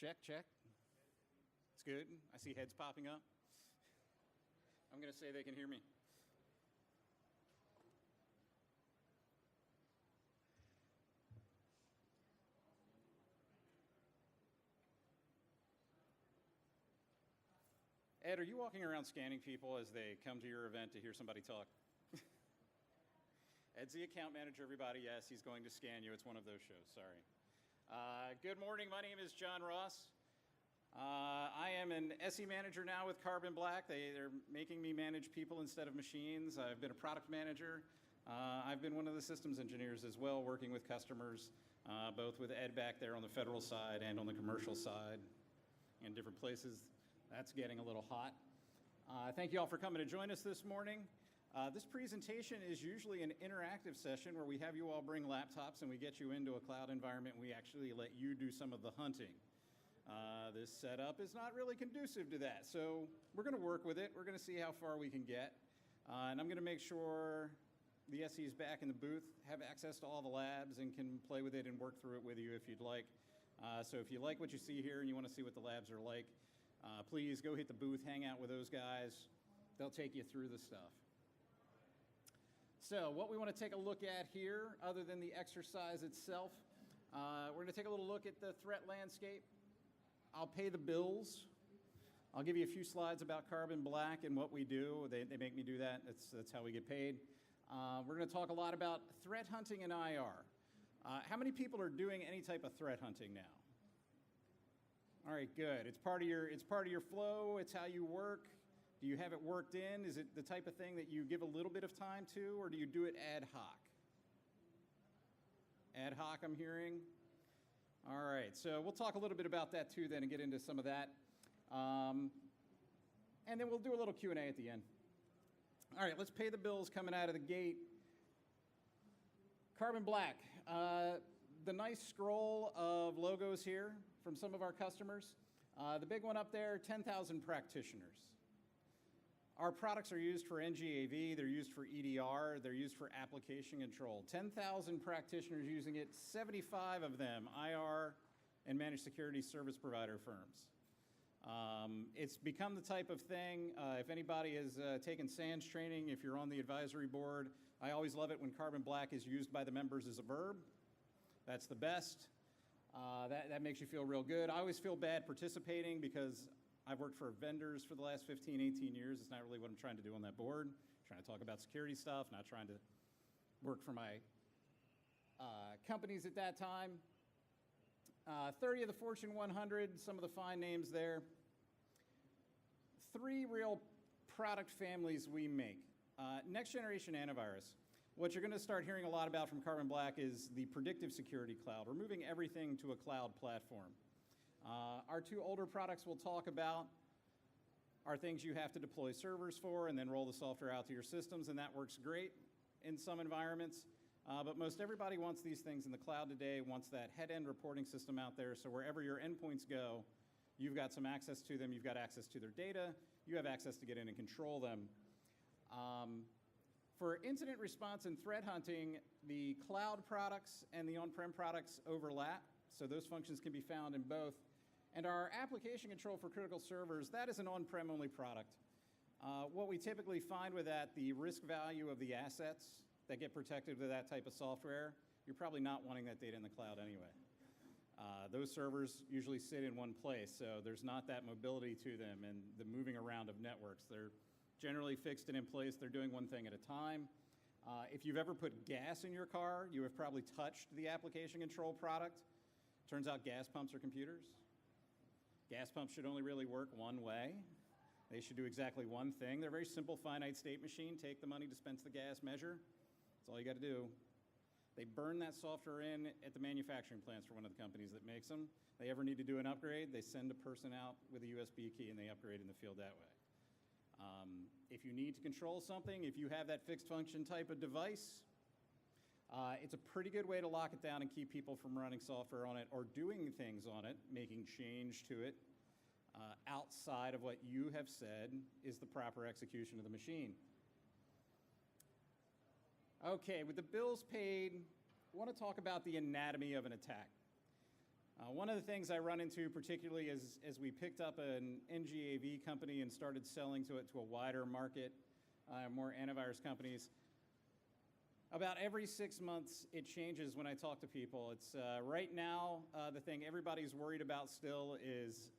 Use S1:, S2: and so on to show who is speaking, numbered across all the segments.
S1: Check, check. It's good. I see heads popping up. I'm going to say they can hear me. Ed, are you walking around scanning people as they come to your event to hear somebody talk? Ed's the account manager, everybody. Yes, he's going to scan you. It's one of those shows. Sorry. Good morning. My name is John Ross. I am an SE manager now with Carbon Black. They're making me manage people instead of machines. I've been a product manager. I've been one of the systems engineers as well, working with customers, both with Ed back there on the federal side and on the commercial side in different places. That's getting a little hot. Thank you all for coming to join us this morning. This presentation is usually an interactive session where we have you all bring laptops and we get you into a cloud environment and we actually let you do some of the hunting. This setup is not really conducive to that, so we're going to work with it. We're going to see how far we can get, and I'm going to make sure the SEs back in the booth have access to all the labs and can play with it and work through it with you if you'd like. So if you like what you see here and you want to see what the labs are like, please go hit the booth, hang out with those guys. They'll take you through the stuff. So what we want to take a look at here, other than the exercise itself, we're going to take a little look at the threat landscape. I'll pay the bills. I'll give you a few slides about Carbon Black and what we do. They make me do that. That's how we get paid. We're going to talk a lot about threat hunting and IR. How many people are doing any type of threat hunting now? All right, good. It's part of your flow. It's how you work. Do you have it worked in? Is it the type of thing that you give a little bit of time to, or do you do it ad hoc? Ad hoc, I'm hearing. All right, so we'll talk a little bit about that too then and get into some of that. And then we'll do a little Q&A at the end. All right, let's pay the bills coming out of the gate. Carbon Black, the nice scroll of logos here from some of our customers. The big one up there, 10,000 practitioners. Our products are used for NGAV, they're used for EDR, they're used for application control. 10,000 practitioners using it, 75 of them IR and managed security service provider firms. It's become the type of thing, if anybody has taken SANS training, if you're on the advisory board, I always love it when Carbon Black is used by the members as a verb. That's the best. That makes you feel real good. I always feel bad participating because I've worked for vendors for the last 15, 18 years. It's not really what I'm trying to do on that board. I'm trying to talk about security stuff, not trying to work for my companies at that time. 30 of the Fortune 100, some of the fine names there. 3 real product families we make. Next generation antivirus. What you're going to start hearing a lot about from Carbon Black is the predictive security cloud. We're moving everything to a cloud platform. Our 2 older products we'll talk about are things you have to deploy servers for and then roll the software out to your systems, and that works great in some environments. But most everybody wants these things in the cloud today, wants that head-end reporting system out there, so wherever your endpoints go, you've got some access to them, you've got access to their data, you have access to get in and control them. For incident response and threat hunting, the cloud products and the on-prem products overlap, so those functions can be found in both. And our application control for critical servers, that is an on-prem only product. What we typically find with that, the risk value of the assets that get protected with that type of software, you're probably not wanting that data in the cloud anyway. Those servers usually sit in one place, so there's not that mobility to them and the moving around of networks. They're generally fixed and in place. They're doing one thing at a time. If you've ever put gas in your car, you have probably touched the application control product. Turns out gas pumps are computers. Gas pumps should only really work one way. They should do exactly one thing. They're a very simple finite state machine. Take the money, dispense the gas, measure. That's all you got to do. They burn that software in at the manufacturing plants for one of the companies that makes them. They ever need to do an upgrade, they send a person out with a USB key and they upgrade in the field that way. If you need to control something, if you have that fixed function type of device, it's a pretty good way to lock it down and keep people from running software on it or doing things on it, making change to it outside of what you have said is the proper execution of the machine. Okay, with the bills paid, I want to talk about the anatomy of an attack. One of the things I run into particularly as we picked up an NGAV company and started selling to it to a wider market, more antivirus companies, about every 6 months it changes when I talk to people. It's right now the thing everybody's worried about still is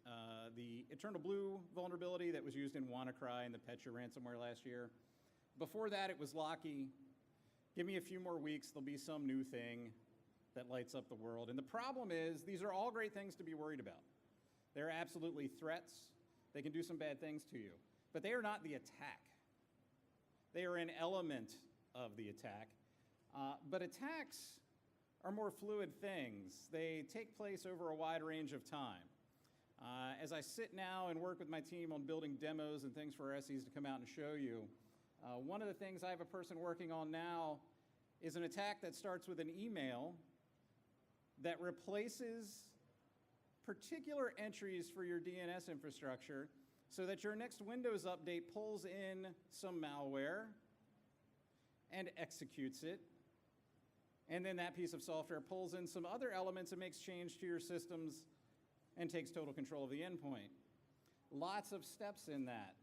S1: the Eternal Blue vulnerability that was used in WannaCry and the Petya ransomware last year. Before that it was LockE. Give me a few more weeks, there'll be some new thing that lights up the world. And the problem is, these are all great things to be worried about. They're absolutely threats. They can do some bad things to you. But they are not the attack. They are an element of the attack. But attacks are more fluid things. They take place over a wide range of time. As I sit now and work with my team on building demos and things for our SEs to come out and show you, one of the things I have a person working on now is an attack that starts with an email that replaces particular entries for your DNS infrastructure so that your next Windows update pulls in some malware and executes it. And then that piece of software pulls in some other elements and makes change to your systems and takes total control of the endpoint. Lots of steps in that.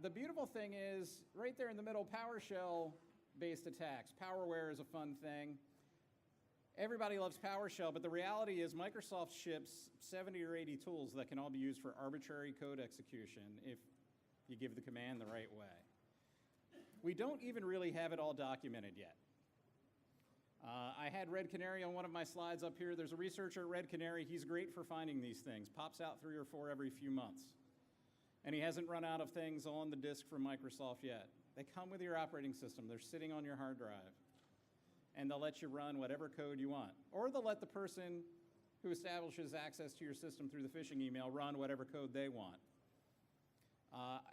S1: The beautiful thing is, right there in the middle, PowerShell-based attacks. PowerWare is a fun thing. Everybody loves PowerShell, but the reality is Microsoft ships 70 or 80 tools that can all be used for arbitrary code execution if you give the command the right way. We don't even really have it all documented yet. I had Red Canary on one of my slides up here. There's a researcher at Red Canary. He's great for finding these things. Pops out 3 or 4 every few months. And he hasn't run out of things on the disk from Microsoft yet. They come with your operating system. They're sitting on your hard drive. And they'll let you run whatever code you want. Or they'll let the person who establishes access to your system through the phishing email run whatever code they want.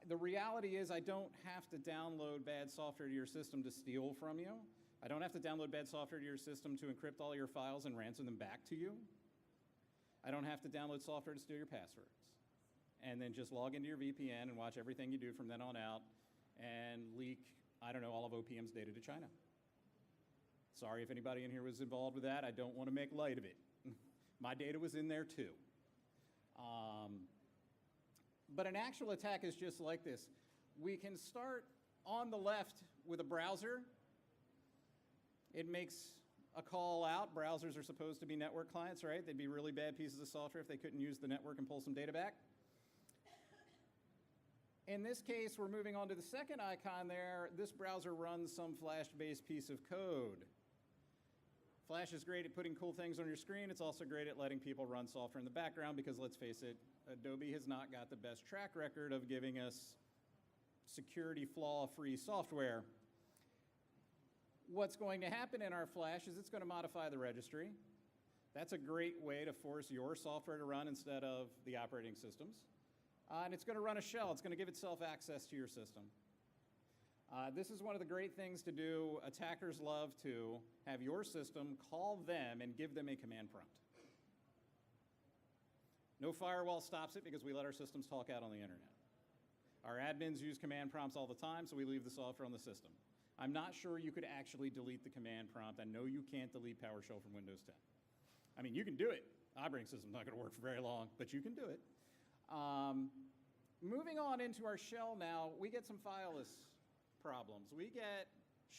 S1: The reality is I don't have to download bad software to your system to steal from you. I don't have to download bad software to your system to encrypt all your files and ransom them back to you. I don't have to download software to steal your passwords. And then just log into your VPN and watch everything you do from then on out and leak, I don't know, all of OPM's data to China. Sorry if anybody in here was involved with that. I don't want to make light of it. My data was in there too. But an actual attack is just like this. We can start on the left with a browser. It makes a call out. Browsers are supposed to be network clients, right? They'd be really bad pieces of software if they couldn't use the network and pull some data back. In this case, we're moving on to the second icon there. This browser runs some Flash-based piece of code. Flash is great at putting cool things on your screen. It's also great at letting people run software in the background because, let's face it, Adobe has not got the best track record of giving us security flaw-free software. What's going to happen in our Flash is it's going to modify the registry. That's a great way to force your software to run instead of the operating systems. And it's going to run a shell. It's going to give itself access to your system. This is one of the great things to do. Attackers love to have your system call them and give them a command prompt. No firewall stops it because we let our systems talk out on the internet. Our admins use command prompts all the time, so we leave the software on the system. I'm not sure you could actually delete the command prompt. I know you can't delete PowerShell from Windows 10. I mean, you can do it. Operating system's not going to work for very long, but you can do it. Moving on into our shell now, we get some fileless problems. We get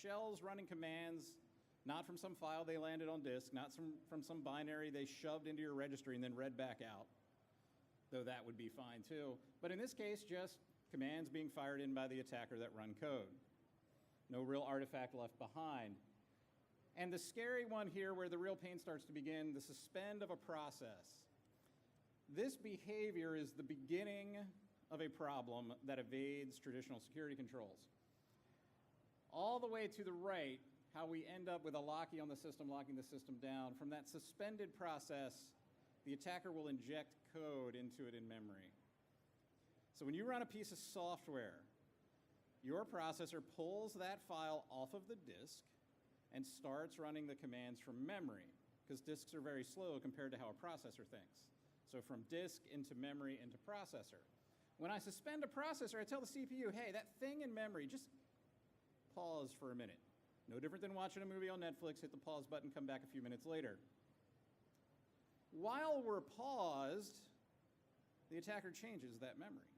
S1: shells running commands, not from some file they landed on disk, not from some binary they shoved into your registry and then read back out, though that would be fine too. But in this case, just commands being fired in by the attacker that run code. No real artifact left behind. And the scary one here, where the real pain starts to begin, the suspend of a process. This behavior is the beginning of a problem that evades traditional security controls. All the way to the right, how we end up with a LockE on the system, locking the system down. From that suspended process, the attacker will inject code into it in memory. So when you run a piece of software, your processor pulls that file off of the disk and starts running the commands from memory, because disks are very slow compared to how a processor thinks. So from disk into memory into processor. When I suspend a processor, I tell the CPU, hey, that thing in memory, just pause for a minute. No different than watching a movie on Netflix, hit the pause button, come back a few minutes later. While we're paused, the attacker changes that memory.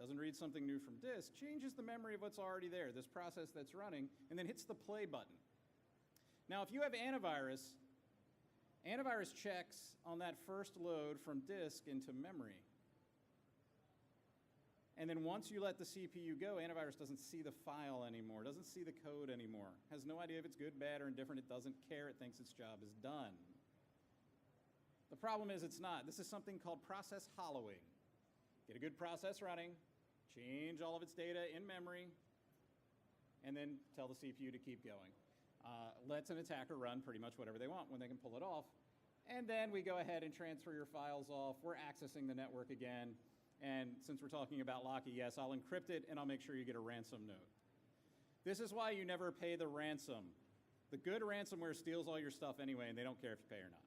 S1: Doesn't read something new from disk, changes the memory of what's already there, this process that's running, and then hits the play button. Now, if you have antivirus, antivirus checks on that first load from disk into memory. And then once you let the CPU go, antivirus doesn't see the file anymore, doesn't see the code anymore, has no idea if it's good, bad, or indifferent. It doesn't care. It thinks its job is done. The problem is it's not. This is something called process hollowing. Get a good process running, change all of its data in memory, and then tell the CPU to keep going. Lets an attacker run pretty much whatever they want when they can pull it off. And then we go ahead and transfer your files off. We're accessing the network again. And since we're talking about LockE, yes, I'll encrypt it and I'll make sure you get a ransom note. This is why you never pay the ransom. The good ransomware steals all your stuff anyway, and they don't care if you pay or not.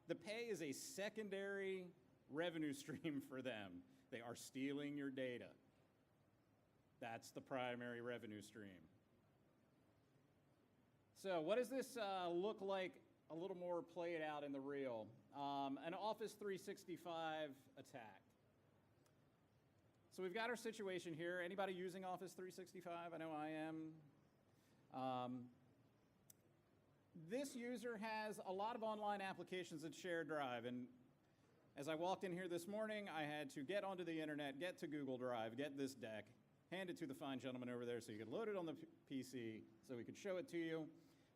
S1: The pay is a secondary revenue stream for them. They are stealing your data. That's the primary revenue stream. So what does this look like a little more played out in the real? An Office 365 attack. So we've got our situation here. Anybody using Office 365? I know I am. This user has a lot of online applications that share Drive, and as I walked in here this morning, I had to get onto the internet, get to Google Drive, get this deck, hand it to the fine gentleman over there so you could load it on the PC so we could show it to you.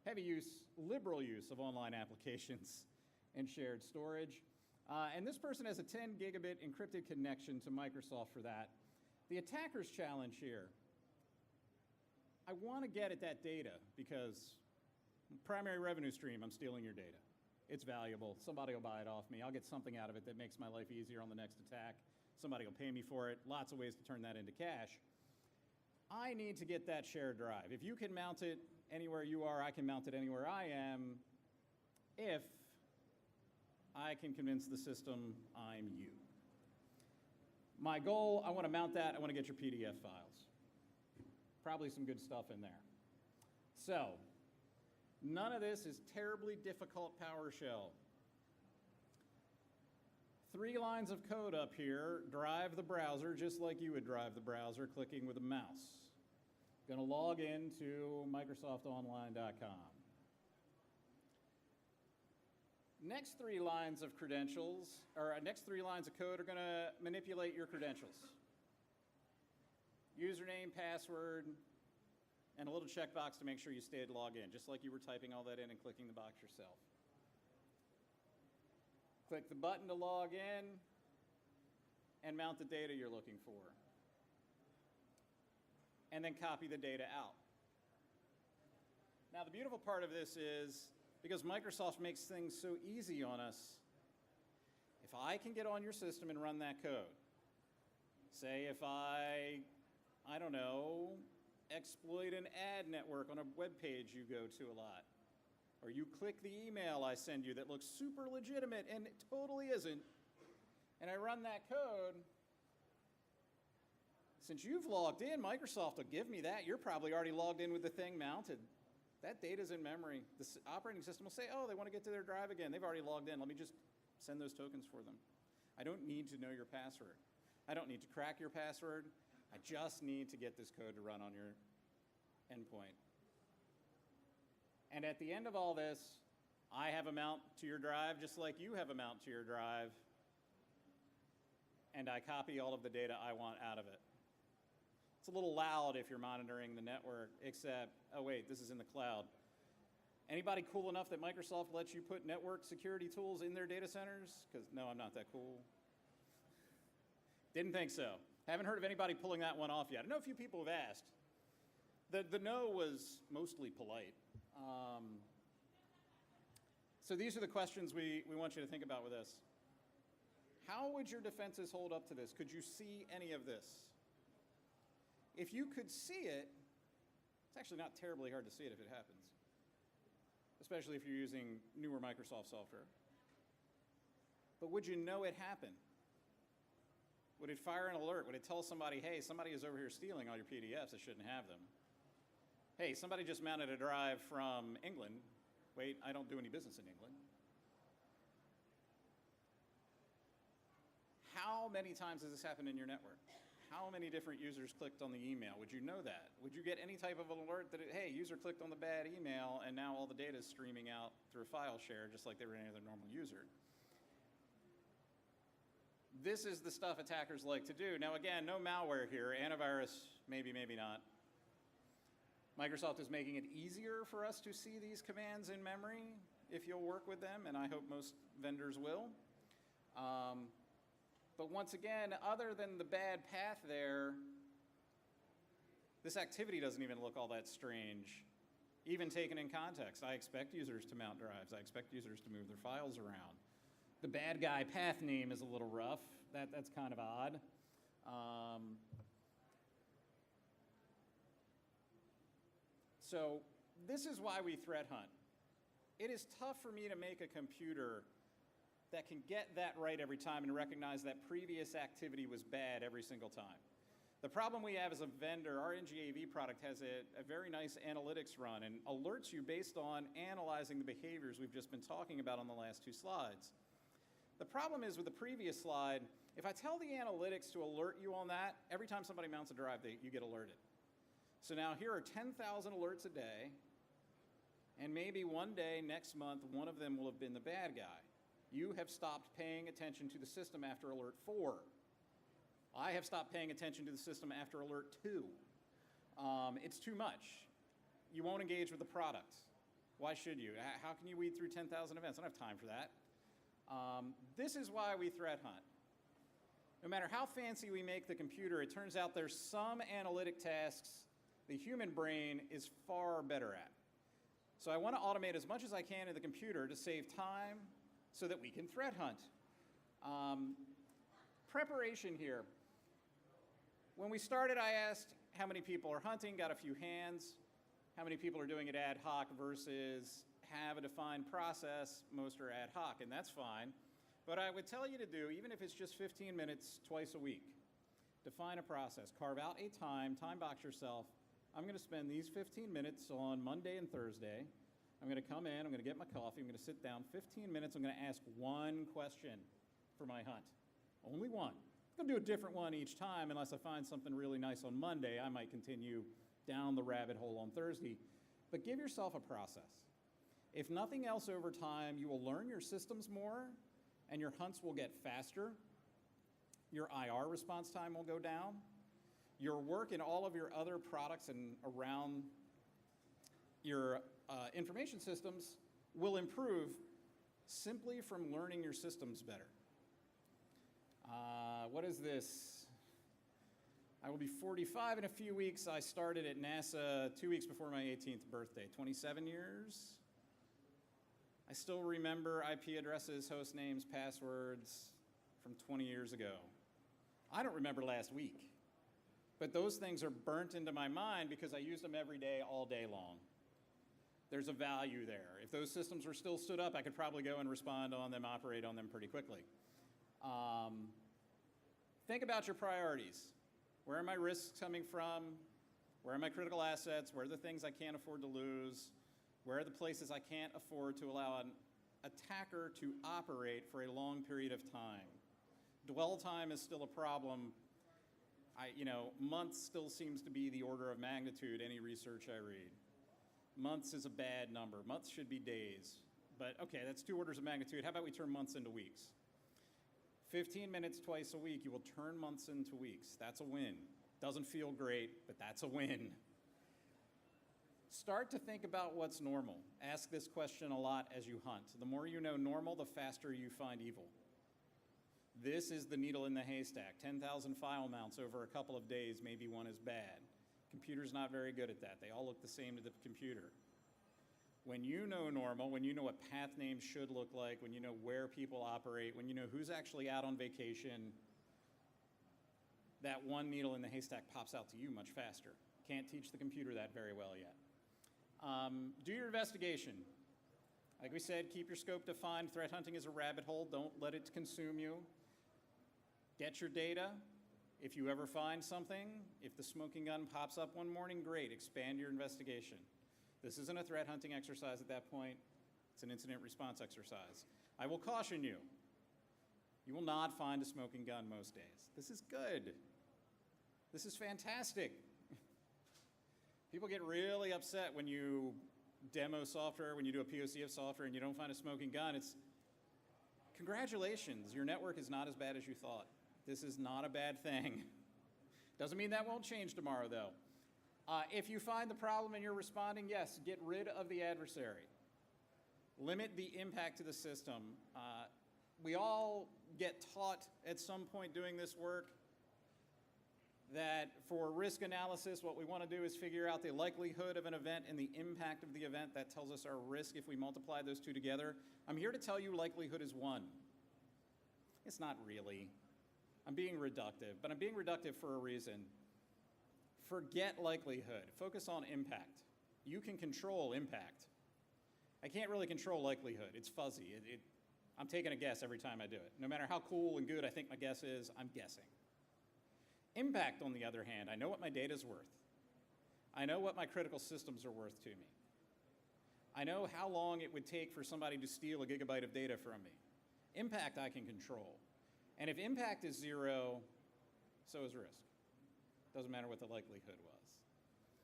S1: Heavy use, liberal use of online applications and shared storage. And this person has a 10 gigabit encrypted connection to Microsoft for that. The attacker's challenge here, I want to get at that data because primary revenue stream, I'm stealing your data. It's valuable. Somebody will buy it off me. I'll get something out of it that makes my life easier on the next attack. Somebody will pay me for it. Lots of ways to turn that into cash. I need to get that shared drive. If you can mount it anywhere you are, I can mount it anywhere I am, if I can convince the system I'm you. My goal, I want to mount that. I want to get your PDF files. Probably some good stuff in there. So, none of this is terribly difficult PowerShell. 3 lines of code up here, drive the browser just like you would drive the browser, clicking with a mouse. Going to log into MicrosoftOnline.com. Next 3 lines of credentials, or next 3 lines of code are going to manipulate your credentials. Username, password, and a little checkbox to make sure you stayed logged in, just like you were typing all that in and clicking the box yourself. Click the button to log in and mount the data you're looking for. And then copy the data out. Now the beautiful part of this is, because Microsoft makes things so easy on us, if I can get on your system and run that code, say if I don't know, exploit an ad network on a web page you go to a lot, or you click the email I send you that looks super legitimate and it totally isn't, and I run that code, since you've logged in, Microsoft will give me that. You're probably already logged in with the thing mounted. That data's in memory. The operating system will say, oh, they want to get to their drive again. They've already logged in. Let me just send those tokens for them. I don't need to know your password. I don't need to crack your password. I just need to get this code to run on your endpoint. And at the end of all this, I have a mount to your drive just like you have a mount to your drive. And I copy all of the data I want out of it. It's a little loud if you're monitoring the network, except, oh wait, this is in the cloud. Anybody cool enough that Microsoft lets you put network security tools in their data centers? Because no, I'm not that cool. Didn't think so. Haven't heard of anybody pulling that one off yet. I know a few people have asked. The no was mostly polite. So these are the questions we want you to think about with this. How would your defenses hold up to this? Could you see any of this? If you could see it, it's actually not terribly hard to see it if it happens, especially if you're using newer Microsoft software. But would you know it happened? Would it fire an alert? Would it tell somebody, hey, somebody is over here stealing all your PDFs, I shouldn't have them? Hey, somebody just mounted a drive from England. Wait, I don't do any business in England. How many times has this happened in your network? How many different users clicked on the email? Would you know that? Would you get any type of alert that, hey, user clicked on the bad email and now all the data is streaming out through a file share just like they were any other normal user? This is the stuff attackers like to do. Now again, no malware here. Antivirus, maybe, maybe not. Microsoft is making it easier for us to see these commands in memory if you'll work with them, and I hope most vendors will. But once again, other than the bad path there, this activity doesn't even look all that strange, even taken in context. I expect users to mount drives. I expect users to move their files around. The bad guy path name is a little rough. That's kind of odd. So this is why we threat hunt. It is tough for me to make a computer that can get that right every time and recognize that previous activity was bad every single time. The problem we have as a vendor, our NGAV product has a very nice analytics run and alerts you based on analyzing the behaviors we've just been talking about on the last two slides. The problem is with the previous slide, if I tell the analytics to alert you on that, every time somebody mounts a drive, you get alerted. So now here are 10,000 alerts a day, and maybe one day next month, one of them will have been the bad guy. You have stopped paying attention to the system after alert 4. I have stopped paying attention to the system after alert 2. It's too much. You won't engage with the product. Why should you? How can you weed through 10,000 events? I don't have time for that. This is why we threat hunt. No matter how fancy we make the computer, it turns out there's some analytic tasks the human brain is far better at. So I want to automate as much as I can in the computer to save time so that we can threat hunt. Preparation here. When we started, I asked how many people are hunting, got a few hands. How many people are doing it ad hoc versus have a defined process? Most are ad hoc, and that's fine. But I would tell you to do, even if it's just 15 minutes twice a week, define a process. Carve out a time box yourself. I'm going to spend these 15 minutes on Monday and Thursday. I'm going to come in, I'm going to get my coffee, I'm going to sit down 15 minutes, I'm going to ask one question for my hunt. Only one. I'm going to do a different one each time unless I find something really nice on Monday. I might continue down the rabbit hole on Thursday. But give yourself a process. If nothing else over time, you will learn your systems more and your hunts will get faster. Your IR response time will go down. Your work in all of your other products and around your information systems will improve simply from learning your systems better. What is this? I will be 45 in a few weeks. I started at NASA 2 weeks before my 18th birthday, 27 years. I still remember IP addresses, host names, passwords from 20 years ago. I don't remember last week, but those things are burnt into my mind because I use them every day, all day long. There's a value there. If those systems were still stood up, I could probably go and respond on them, operate on them pretty quickly. Think about your priorities. Where are my risks coming from? Where are my critical assets? Where are the things I can't afford to lose? Where are the places I can't afford to allow an attacker to operate for a long period of time? Dwell time is still a problem. Months still seems to be the order of magnitude, any research I read. Months is a bad number. Months should be days. But okay, that's 2 orders of magnitude. How about we turn months into weeks? 15 minutes twice a week, you will turn months into weeks. That's a win. Doesn't feel great, but that's a win. Start to think about what's normal. Ask this question a lot as you hunt. The more you know normal, the faster you find evil. This is the needle in the haystack. 10,000 file mounts over a couple of days, maybe one is bad. Computer's not very good at that. They all look the same to the computer. When you know normal, when you know what path names should look like, when you know where people operate, when you know who's actually out on vacation, that one needle in the haystack pops out to you much faster. Can't teach the computer that very well yet. Do your investigation. Like we said, keep your scope defined. Threat hunting is a rabbit hole. Don't let it consume you. Get your data. If you ever find something, if the smoking gun pops up one morning, great, expand your investigation. This isn't a threat hunting exercise at that point. It's an incident response exercise. I will caution you. You will not find a smoking gun most days. This is good. This is fantastic. People get really upset when you demo software, when you do a POC of software and you don't find a smoking gun. It's congratulations, your network is not as bad as you thought. This is not a bad thing. Doesn't mean that won't change tomorrow, though. If you find the problem and you're responding, yes, get rid of the adversary. Limit the impact to the system. We all get taught at some point doing this work that for risk analysis, what we want to do is figure out the likelihood of an event and the impact of the event. That tells us our risk if we multiply those two together. I'm here to tell you likelihood is 1. It's not really. I'm being reductive, but I'm being reductive for a reason. Forget likelihood. Focus on impact. You can control impact. I can't really control likelihood. It's fuzzy. I'm taking a guess every time I do it. No matter how cool and good I think my guess is, I'm guessing. Impact, on the other hand, I know what my data's worth. I know what my critical systems are worth to me. I know how long it would take for somebody to steal a gigabyte of data from me. Impact I can control. And if impact is 0, so is risk. Doesn't matter what the likelihood was.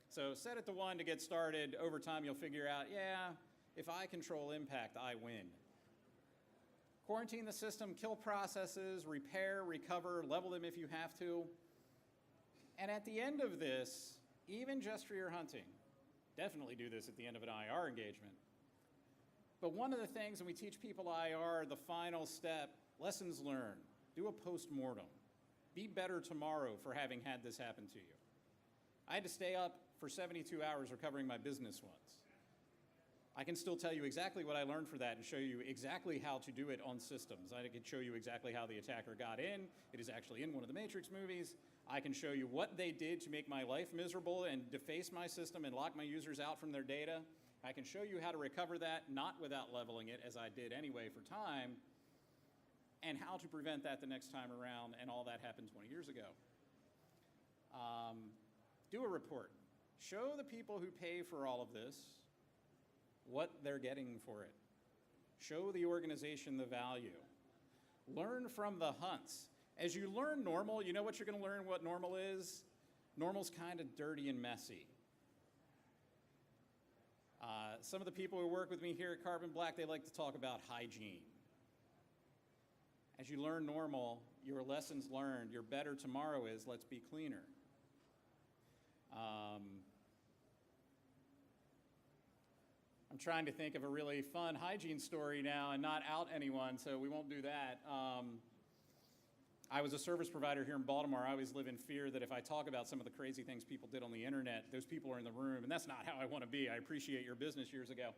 S1: So set it to 1 to get started. Over time, you'll figure out, yeah, if I control impact, I win. Quarantine the system, kill processes, repair, recover, level them if you have to. And at the end of this, even just for your hunting, definitely do this at the end of an IR engagement. But one of the things, and we teach people IR, the final step, lessons learned. Do a post-mortem. Be better tomorrow for having had this happen to you. I had to stay up for 72 hours recovering my business once. I can still tell you exactly what I learned for that and show you exactly how to do it on systems. I can show you exactly how the attacker got in. It is actually in one of the Matrix movies. I can show you what they did to make my life miserable and deface my system and lock my users out from their data. I can show you how to recover that, not without leveling it, as I did anyway for time, and how to prevent that the next time around, and all that happened 20 years ago. Do a report. Show the people who pay for all of this what they're getting for it. Show the organization the value. Learn from the hunts. As you learn normal, you know what you're going to learn what normal is? Normal's kind of dirty and messy. Some of the people who work with me here at Carbon Black, they like to talk about hygiene. As you learn normal, your lessons learned, your better tomorrow is, let's be cleaner. I'm trying to think of a really fun hygiene story now and not out anyone, so we won't do that. I was a service provider here in Baltimore. I always live in fear that if I talk about some of the crazy things people did on the internet, those people are in the room, and that's not how I want to be. I appreciate your business years ago.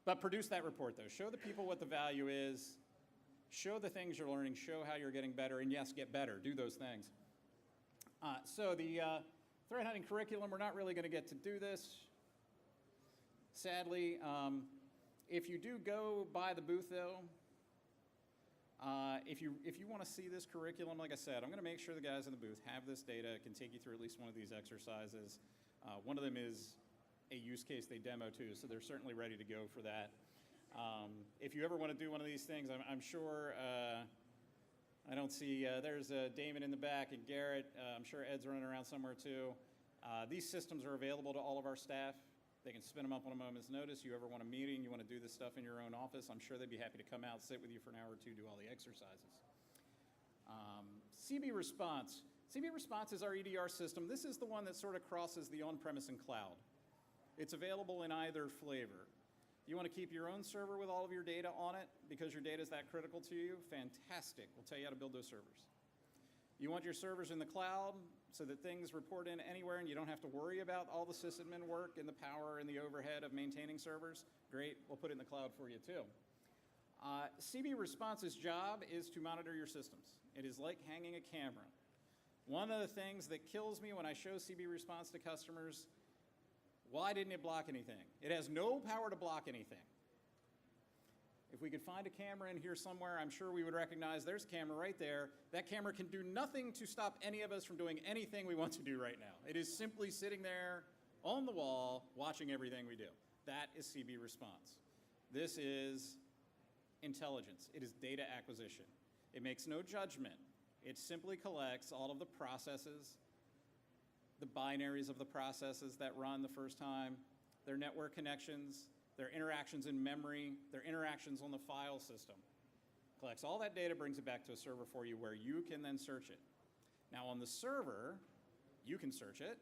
S1: But produce that report, though. Show the people what the value is. Show the things you're learning. Show how you're getting better, and yes, get better. Do those things. So the threat hunting curriculum, we're not really going to get to do this. Sadly, if you do go by the booth, though, if you want to see this curriculum, like I said, I'm going to make sure the guys in the booth have this data, can take you through at least one of these exercises. One of them is a use case they demo too, so they're certainly ready to go for that. If you ever want to do one of these things, I'm sure, I don't see, there's Damon in the back and Garrett. I'm sure Ed's running around somewhere too. These systems are available to all of our staff. They can spin them up on a moment's notice. You ever want a meeting, you want to do this stuff in your own office, I'm sure they'd be happy to come out, sit with you for an hour or two, do all the exercises. CB Response. CB Response is our EDR system. This is the one that sort of crosses the on-premise and cloud. It's available in either flavor. You want to keep your own server with all of your data on it because your data is that critical to you? Fantastic. We'll tell you how to build those servers. You want your servers in the cloud so that things report in anywhere and you don't have to worry about all the sysadmin work and the power and the overhead of maintaining servers? Great, we'll put it in the cloud for you too. CB Response's job is to monitor your systems. It is like hanging a camera. One of the things that kills me when I show CB Response to customers, why didn't it block anything? It has no power to block anything. If we could find a camera in here somewhere, I'm sure we would recognize there's a camera right there. That camera can do nothing to stop any of us from doing anything we want to do right now. It is simply sitting there on the wall watching everything we do. That is CB Response. This is intelligence. It is data acquisition. It makes no judgment. It simply collects all of the processes, the binaries of the processes that run the first time, their network connections, their interactions in memory, their interactions on the file system. Collects all that data, brings it back to a server for you where you can then search it. Now on the server, you can search it.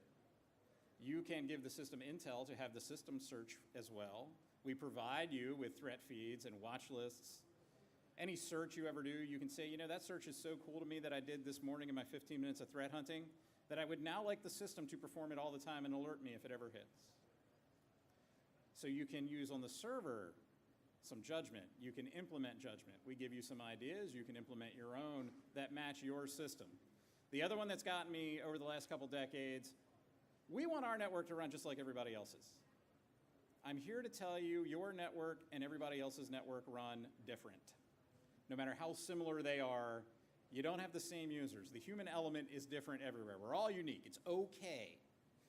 S1: You can give the system intel to have the system search as well. We provide you with threat feeds and watch lists. Any search you ever do, you can say, you know, that search is so cool to me that I did this morning in my 15 minutes of threat hunting that I would now like the system to perform it all the time and alert me if it ever hits. So you can use on the server some judgment. You can implement judgment. We give you some ideas. You can implement your own that match your system. The other one that's gotten me over the last couple decades, we want our network to run just like everybody else's. I'm here to tell you your network and everybody else's network run different. No matter how similar they are, you don't have the same users. The human element is different everywhere. We're all unique. It's okay.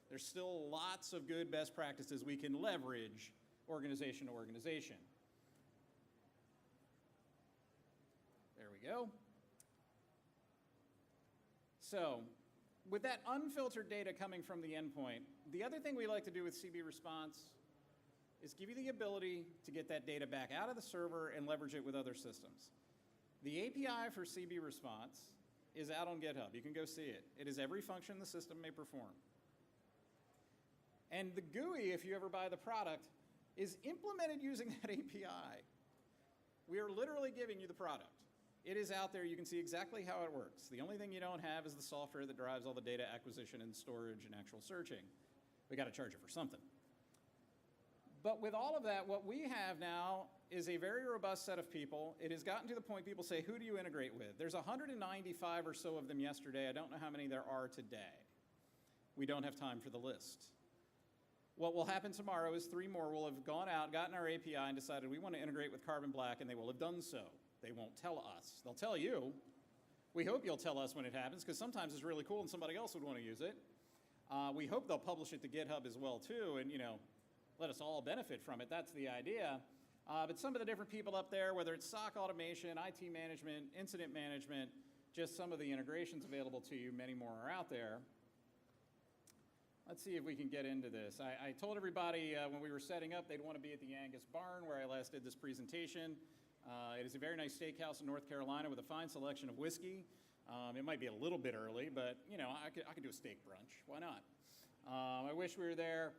S1: There's still lots of good best practices we can leverage organization to organization. There we go. So, with that unfiltered data coming from the endpoint, the other thing we like to do with CB Response is give you the ability to get that data back out of the server and leverage it with other systems. The API for CB Response is out on GitHub. You can go see it. It is every function the system may perform. And the GUI, if you ever buy the product, is implemented using that API. We are literally giving you the product. It is out there. You can see exactly how it works. The only thing you don't have is the software that drives all the data acquisition and storage and actual searching. We got to charge it for something. But with all of that, what we have now is a very robust set of people. It has gotten to the point people say, who do you integrate with? There's 195 or so of them yesterday. I don't know how many there are today. We don't have time for the list. What will happen tomorrow is 3 more will have gone out, gotten our API, and decided we want to integrate with Carbon Black, and they will have done so. They won't tell us. They'll tell you. We hope you'll tell us when it happens, because sometimes it's really cool and somebody else would want to use it. We hope they'll publish it to GitHub as well, too, and, you know, let us all benefit from it. That's the idea. But some of the different people up there, whether it's SOC automation, IT management, incident management, just some of the integrations available to you, many more are out there. Let's see if we can get into this. I told everybody when we were setting up they'd want to be at the Angus Barn where I last did this presentation. It is a very nice steakhouse in North Carolina with a fine selection of whiskey. It might be a little bit early, but you know, I could do a steak brunch. Why not? I wish we were there.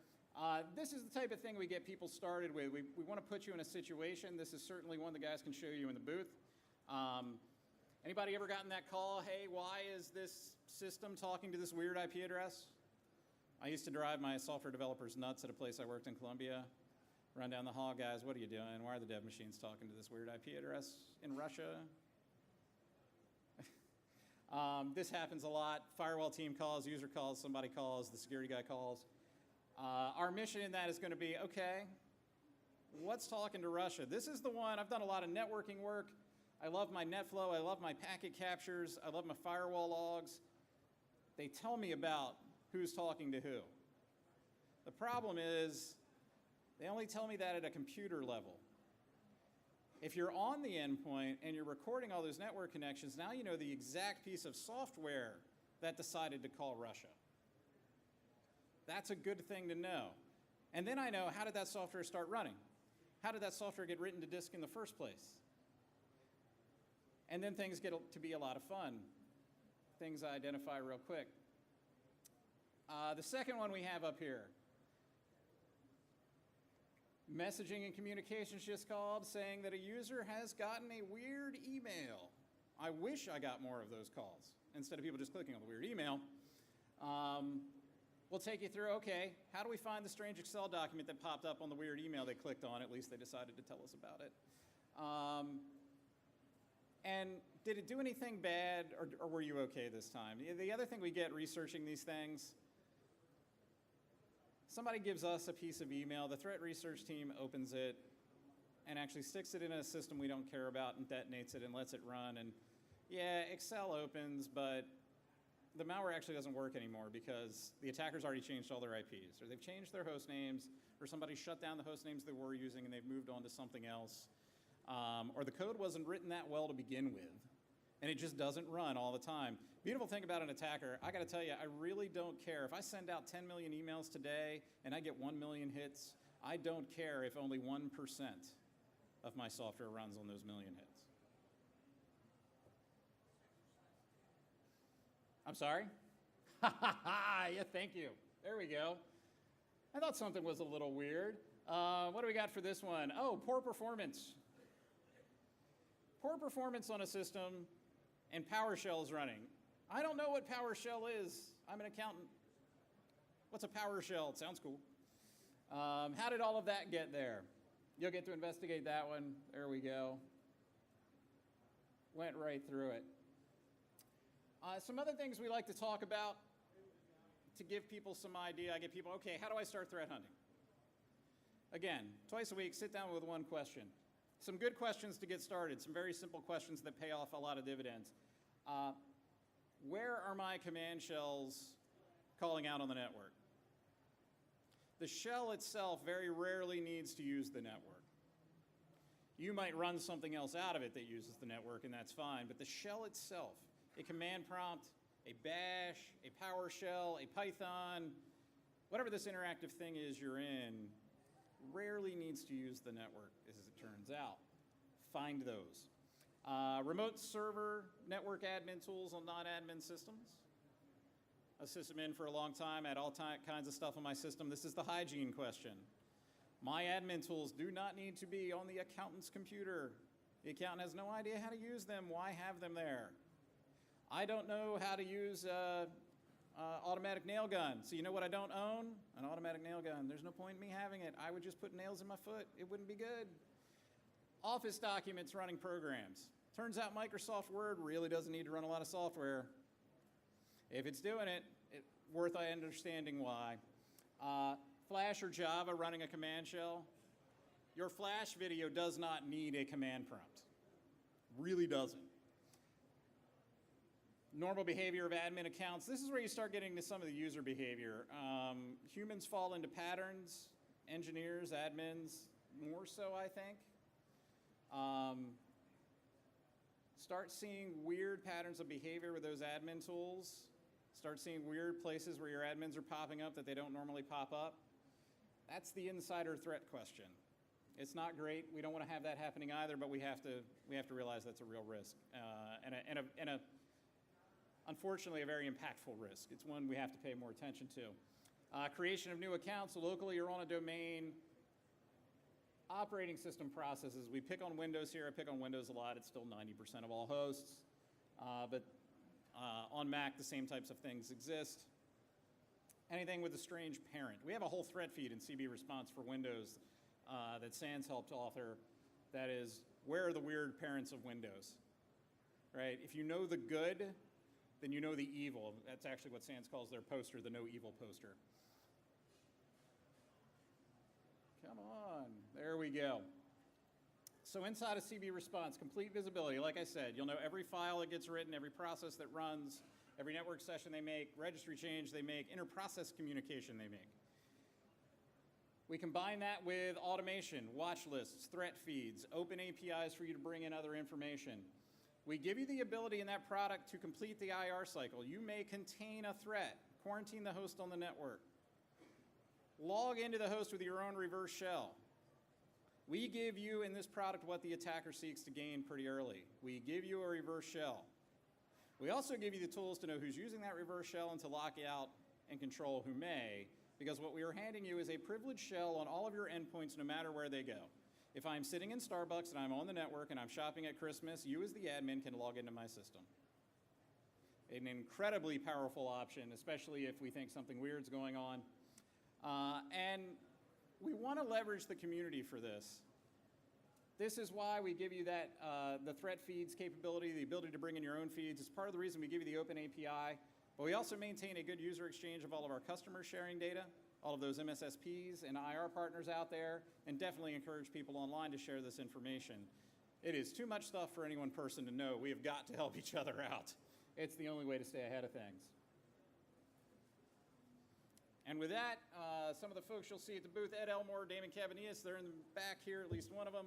S1: This is the type of thing we get people started with. We want to put you in a situation. This is certainly one the guys can show you in the booth. Anybody ever gotten that call, hey, why is this system talking to this weird IP address? I used to drive my software developers nuts at a place I worked in Columbia. Run down the hall, guys, what are you doing? Why are the dev machines talking to this weird IP address in Russia? This happens a lot. Firewall team calls, user calls, somebody calls, the security guy calls. Our mission in that is going to be, okay, what's talking to Russia? This is the one, I've done a lot of networking work. I love my NetFlow, I love my packet captures, I love my firewall logs. They tell me about who's talking to who. The problem is, they only tell me that at a computer level. If you're on the endpoint and you're recording all those network connections, now you know the exact piece of software that decided to call Russia. That's a good thing to know. And then I know, how did that software start running? How did that software get written to disk in the first place? And then things get to be a lot of fun. Things I identify real quick. The second one we have up here. Messaging and communications just called saying that a user has gotten a weird email. I wish I got more of those calls instead of people just clicking on the weird email. We'll take you through, okay, how do we find the strange Excel document that popped up on the weird email they clicked on? At least they decided to tell us about it. And did it do anything bad, or were you okay this time? The other thing we get researching these things, somebody gives us a piece of email, the threat research team opens it and actually sticks it in a system we don't care about and detonates it and lets it run. And yeah, Excel opens, but the malware actually doesn't work anymore because the attackers already changed all their IPs, or they've changed their host names, or somebody shut down the host names they were using and they've moved on to something else. or the code wasn't written that well to begin with, and it just doesn't run all the time. Beautiful thing about an attacker, I gotta tell you, I really don't care. If I send out 10 million emails today and I get 1 million hits, I don't care if only 1% of my software runs on those million hits. I'm sorry? Yeah, thank you. There we go. I thought something was a little weird. What do we got for this one? Oh, poor performance. Poor performance on a system and PowerShell is running. I don't know what PowerShell is. I'm an accountant. What's a PowerShell? It sounds cool. How did all of that get there? You'll get to investigate that one. There we go. Went right through it. Some other things we like to talk about to give people some idea. I get people, okay, how do I start threat hunting? Again, twice a week, sit down with one question. Some good questions to get started, some very simple questions that pay off a lot of dividends. Where are my command shells calling out on the network? The shell itself very rarely needs to use the network. You might run something else out of it that uses the network, and that's fine, but the shell itself, a command prompt, a bash, a PowerShell, a Python, whatever this interactive thing is you're in, rarely needs to use the network, as it turns out. Find those. Remote server network admin tools on non-admin systems. A sysadmin for a long time, had all kinds of stuff on my system. This is the hygiene question. My admin tools do not need to be on the accountant's computer. The accountant has no idea how to use them. Why have them there? I don't know how to use automatic nail gun. So you know what I don't own? An automatic nail gun. There's no point in me having it. I would just put nails in my foot. It wouldn't be good. Office documents running programs. Turns out Microsoft Word really doesn't need to run a lot of software. If it's doing it, it's worth understanding why. Flash or Java running a command shell. Your Flash video does not need a command prompt. Really doesn't. Normal behavior of admin accounts. This is where you start getting to some of the user behavior. Humans fall into patterns. Engineers, admins, more so, I think. Start seeing weird patterns of behavior with those admin tools. Start seeing weird places where your admins are popping up that they don't normally pop up. That's the insider threat question. It's not great. We don't want to have that happening either, but we have to realize that's a real risk, and unfortunately a very impactful risk. It's one we have to pay more attention to. Creation of new accounts locally or on a domain. Operating system processes. We pick on Windows here. I pick on Windows a lot. It's still 90% of all hosts. But on Mac, the same types of things exist. Anything with a strange parent. We have a whole threat feed in CB Response for Windows that Sans helped author. That is, where are the weird parents of Windows? Right? If you know the good, then you know the evil. That's actually what Sans calls their poster, the no evil poster. Come on, there we go. So inside of CB Response, complete visibility. Like I said, you'll know every file that gets written, every process that runs, every network session they make, registry change they make, inter-process communication they make. We combine that with automation, watch lists, threat feeds, open APIs for you to bring in other information. We give you the ability in that product to complete the IR cycle. You may contain a threat, quarantine the host on the network, log into the host with your own reverse shell. We give you in this product what the attacker seeks to gain pretty early. We give you a reverse shell. We also give you the tools to know who's using that reverse shell and to lock out and control who may, because what we are handing you is a privileged shell on all of your endpoints no matter where they go. If I'm sitting in Starbucks and I'm on the network and I'm shopping at Christmas, you as the admin can log into my system. An incredibly powerful option, especially if we think something weird's going on. And we want to leverage the community for this. This is why we give you that the threat feeds capability, the ability to bring in your own feeds. It's part of the reason we give you the open API. But we also maintain a good user exchange of all of our customers sharing data, all of those MSSPs and IR partners out there, and definitely encourage people online to share this information. It is too much stuff for any one person to know. We have got to help each other out. It's the only way to stay ahead of things. And with that, some of the folks you'll see at the booth, Ed Elmore, Damon Cabanillas, they're in the back here, at least one of them.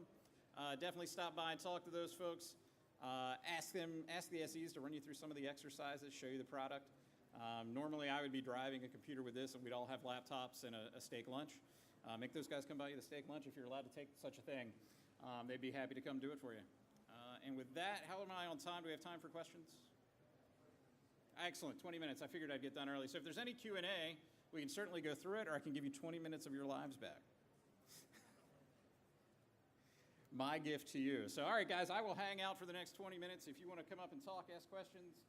S1: Definitely stop by and talk to those folks. Ask the SEs to run you through some of the exercises, show you the product. Normally, I would be driving a computer with this, and we'd all have laptops and a steak lunch. Make those guys come buy you the steak lunch if you're allowed to take such a thing. They'd be happy to come do it for you. And with that, how am I on time? Do we have time for questions? Excellent, 20 minutes. I figured I'd get done early. So if there's any Q&A, we can certainly go through it, or I can give you 20 minutes of your lives back. My gift to you. So all right, guys, I will hang out for the next 20 minutes. If you want to come up and talk, ask questions,